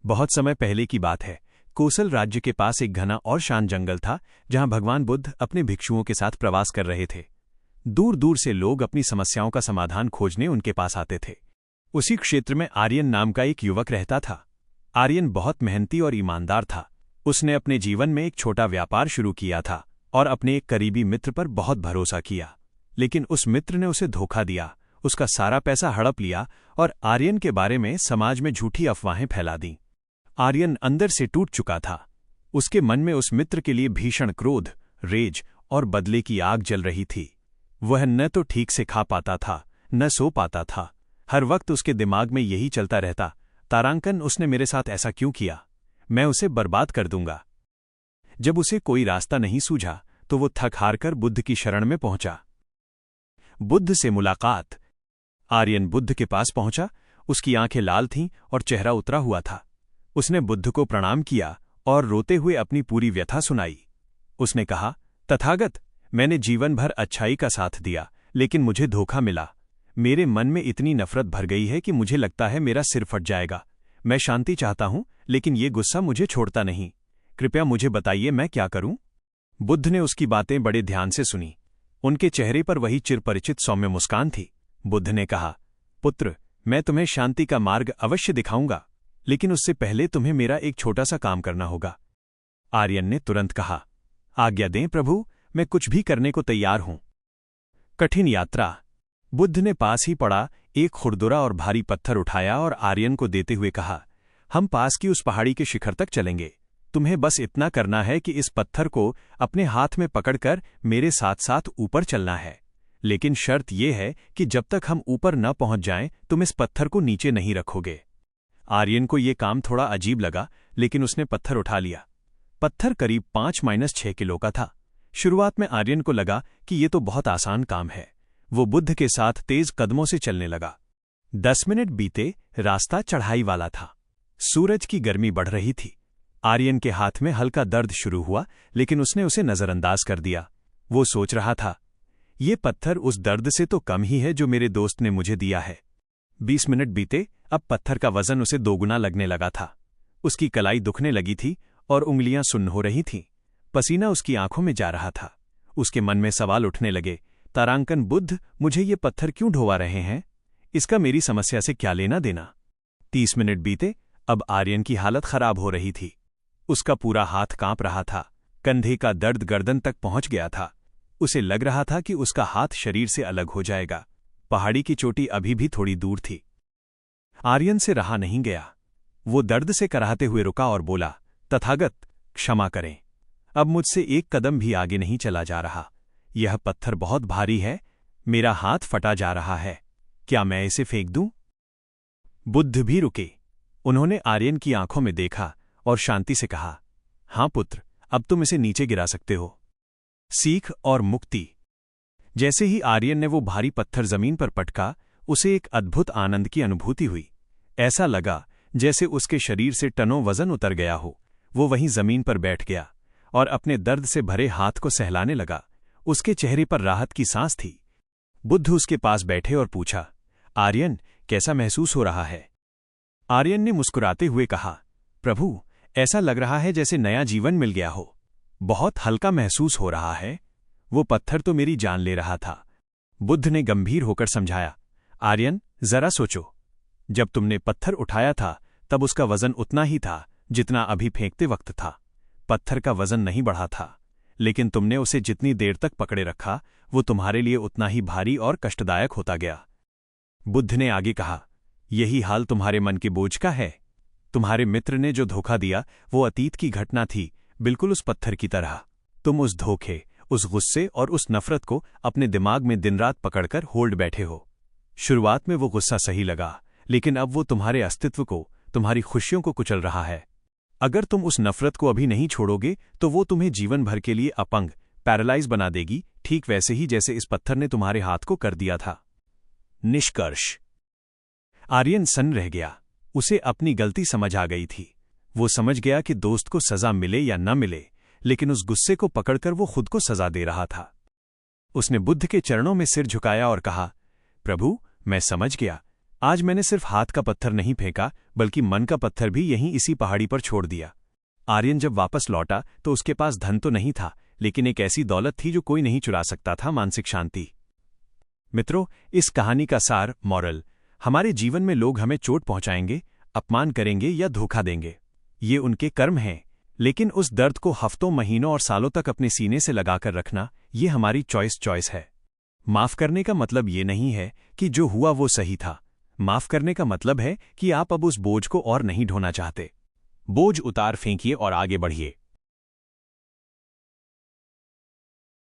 बहुत समय पहले की बात है। कोसल राज्य के पास एक घना और शांत जंगल था, जहां भगवान बुद्ध अपने भिक्षुओं के साथ प्रवास कर रहे थे। दूर दूर से लोग अपनी समस्याओं का समाधान खोजने उनके पास आते थे। उसी क्षेत्र में आर्यन नाम का एक युवक रहता था। आर्यन बहुत मेहनती और ईमानदार था। उसने अपने जीवन में एक छोटा व्यापार शुरू किया था और अपने एक करीबी मित्र पर बहुत भरोसा किया। लेकिन उस मित्र ने उसे धोखा दिया, उसका सारा पैसा हड़प लिया और आर्यन के बारे में समाज में झूठी अफवाहें फैला दी। आर्यन अंदर से टूट चुका था। उसके मन में उस मित्र के लिए भीषण क्रोध, रेज और बदले की आग जल रही थी। वह न तो ठीक से खा पाता था, न सो पाता था। हर वक्त उसके दिमाग में यही चलता रहता, तारांकन उसने मेरे साथ ऐसा क्यों किया? मैं उसे बर्बाद कर दूंगा। जब उसे कोई रास्ता नहीं सूझा तो वो थक हार कर बुद्ध की शरण में पहुंचा। बुद्ध से मुलाकात। आर्यन बुद्ध के पास पहुंचा। उसकी आंखें लाल थीं और चेहरा उतरा हुआ था। उसने बुद्ध को प्रणाम किया और रोते हुए अपनी पूरी व्यथा सुनाई। उसने कहा, तथागत, मैंने जीवन भर अच्छाई का साथ दिया, लेकिन मुझे धोखा मिला। मेरे मन में इतनी नफरत भर गई है कि मुझे लगता है मेरा सिर फट जाएगा। मैं शांति चाहता हूं, लेकिन ये गुस्सा मुझे छोड़ता नहीं। कृपया मुझे बताइए मैं क्या करूं? बुद्ध ने उसकी बातें बड़े ध्यान से सुनी। उनके चेहरे पर वही चिरपरिचित सौम्य मुस्कान थी। बुद्ध ने कहा, पुत्र, मैं तुम्हें शांति का मार्ग अवश्य दिखाऊंगा, लेकिन उससे पहले तुम्हें मेरा एक छोटा सा काम करना होगा। आर्यन ने तुरंत कहा, आज्ञा दें प्रभु, मैं कुछ भी करने को तैयार हूं। कठिन यात्रा। बुद्ध ने पास ही पड़ा एक खुरदुरा और भारी पत्थर उठाया और आर्यन को देते हुए कहा, हम पास की उस पहाड़ी के शिखर तक चलेंगे। तुम्हें बस इतना करना है कि इस पत्थर को अपने हाथ में पकड़कर मेरे साथ साथ ऊपर चलना है। लेकिन शर्त यह है कि जब तक हम ऊपर न पहुंच जाएं, तुम इस पत्थर को नीचे नहीं रखोगे। आर्यन को यह काम थोड़ा अजीब लगा, लेकिन उसने पत्थर उठा लिया। पत्थर करीब 5-6 किलो का था। शुरुआत में आर्यन को लगा कि यह तो बहुत आसान काम है। वो बुद्ध के साथ तेज कदमों से चलने लगा। 10 मिनट बीते। रास्ता चढ़ाई वाला था। सूरज की गर्मी बढ़ रही थी। आर्यन के हाथ में हल्का दर्द शुरू हुआ, लेकिन उसने उसे नजरअंदाज कर दिया। वो सोच रहा था, ये पत्थर उस दर्द से तो कम ही है जो मेरे दोस्त ने मुझे दिया है। 20 मिनट बीते। अब पत्थर का वजन उसे दोगुना लगने लगा था। उसकी कलाई दुखने लगी थी और उंगलियां सुन्न हो रही थीं। पसीना उसकी आंखों में जा रहा था। उसके मन में सवाल उठने लगे, तारांकन बुद्ध मुझे ये पत्थर क्यों ढोवा रहे हैं? इसका मेरी समस्या से क्या लेना देना? 30 मिनट बीते। अब आर्यन की हालत खराब हो रही थी। उसका पूरा हाथ कांप रहा था। कंधे का दर्द गर्दन तक पहुंच गया था। उसे लग रहा था कि उसका हाथ शरीर से अलग हो जाएगा। पहाड़ी की चोटी अभी भी थोड़ी दूर थी। आर्यन से रहा नहीं गया। वो दर्द से कराहते हुए रुका और बोला, तथागत, क्षमा करें। अब मुझसे एक कदम भी आगे नहीं चला जा रहा। यह पत्थर बहुत भारी है। मेरा हाथ फटा जा रहा है। क्या मैं इसे फेंक दूं? बुद्ध भी रुके। उन्होंने आर्यन की आंखों में देखा और शांति से कहा, हां पुत्र, अब तुम इसे नीचे गिरा सकते हो। सीख और मुक्ति। जैसे ही आर्यन ने वो भारी पत्थर जमीन पर पटका, उसे एक अद्भुत आनंद की अनुभूति हुई। ऐसा लगा जैसे उसके शरीर से टनों वजन उतर गया हो। वो वहीं जमीन पर बैठ गया और अपने दर्द से भरे हाथ को सहलाने लगा। उसके चेहरे पर राहत की सांस थी। बुद्ध उसके पास बैठे और पूछा, आर्यन, कैसा महसूस हो रहा है? आर्यन ने मुस्कुराते हुए कहा, प्रभु, ऐसा लग रहा है जैसे नया जीवन मिल गया हो। बहुत हल्का महसूस हो रहा है। वो पत्थर तो मेरी जान ले रहा था। बुद्ध ने गंभीर होकर समझाया, आर्यन, जरा सोचो। जब तुमने पत्थर उठाया था तब उसका वजन उतना ही था जितना अभी फेंकते वक्त था। पत्थर का वजन नहीं बढ़ा था, लेकिन तुमने उसे जितनी देर तक पकड़े रखा, वो तुम्हारे लिए उतना ही भारी और कष्टदायक होता गया। बुद्ध ने आगे कहा, यही हाल तुम्हारे मन के बोझ का है। तुम्हारे मित्र ने जो धोखा दिया वो अतीत की घटना थी, बिल्कुल उस पत्थर की तरह। तुम उस धोखे, उस गुस्से और उस नफरत को अपने दिमाग में दिन रात पकड़कर होल्ड बैठे हो। शुरुआत में वो गुस्सा सही लगा, लेकिन अब वो तुम्हारे अस्तित्व को, तुम्हारी खुशियों को कुचल रहा है। अगर तुम उस नफरत को अभी नहीं छोड़ोगे तो वो तुम्हें जीवन भर के लिए अपंग, पैरालाइज बना देगी, ठीक वैसे ही जैसे इस पत्थर ने तुम्हारे हाथ को कर दिया था। निष्कर्ष। आर्यन सन्न रह गया। उसे अपनी गलती समझ आ गई थी। वो समझ गया कि दोस्त को सजा मिले या न मिले, लेकिन उस गुस्से को पकड़कर वो खुद को सजा दे रहा था। उसने बुद्ध के चरणों में सिर झुकाया और कहा, प्रभु, मैं समझ गया। आज मैंने सिर्फ हाथ का पत्थर नहीं फेंका, बल्कि मन का पत्थर भी यहीं इसी पहाड़ी पर छोड़ दिया। आर्यन जब वापस लौटा तो उसके पास धन तो नहीं था, लेकिन एक ऐसी दौलत थी जो कोई नहीं चुरा सकता था, मानसिक शांति। मित्रों, इस कहानी का सार मॉरल, हमारे जीवन में लोग हमें चोट पहुंचाएंगे, अपमान करेंगे या धोखा देंगे। ये उनके कर्म हैं, लेकिन उस दर्द को हफ्तों, महीनों और सालों तक अपने सीने से लगाकर रखना, ये हमारी चॉइस है। माफ करने का मतलब ये नहीं है कि जो हुआ वो सही था। माफ करने का मतलब है कि आप अब उस बोझ को और नहीं ढोना चाहते। बोझ उतार फेंकिए और आगे बढ़िए।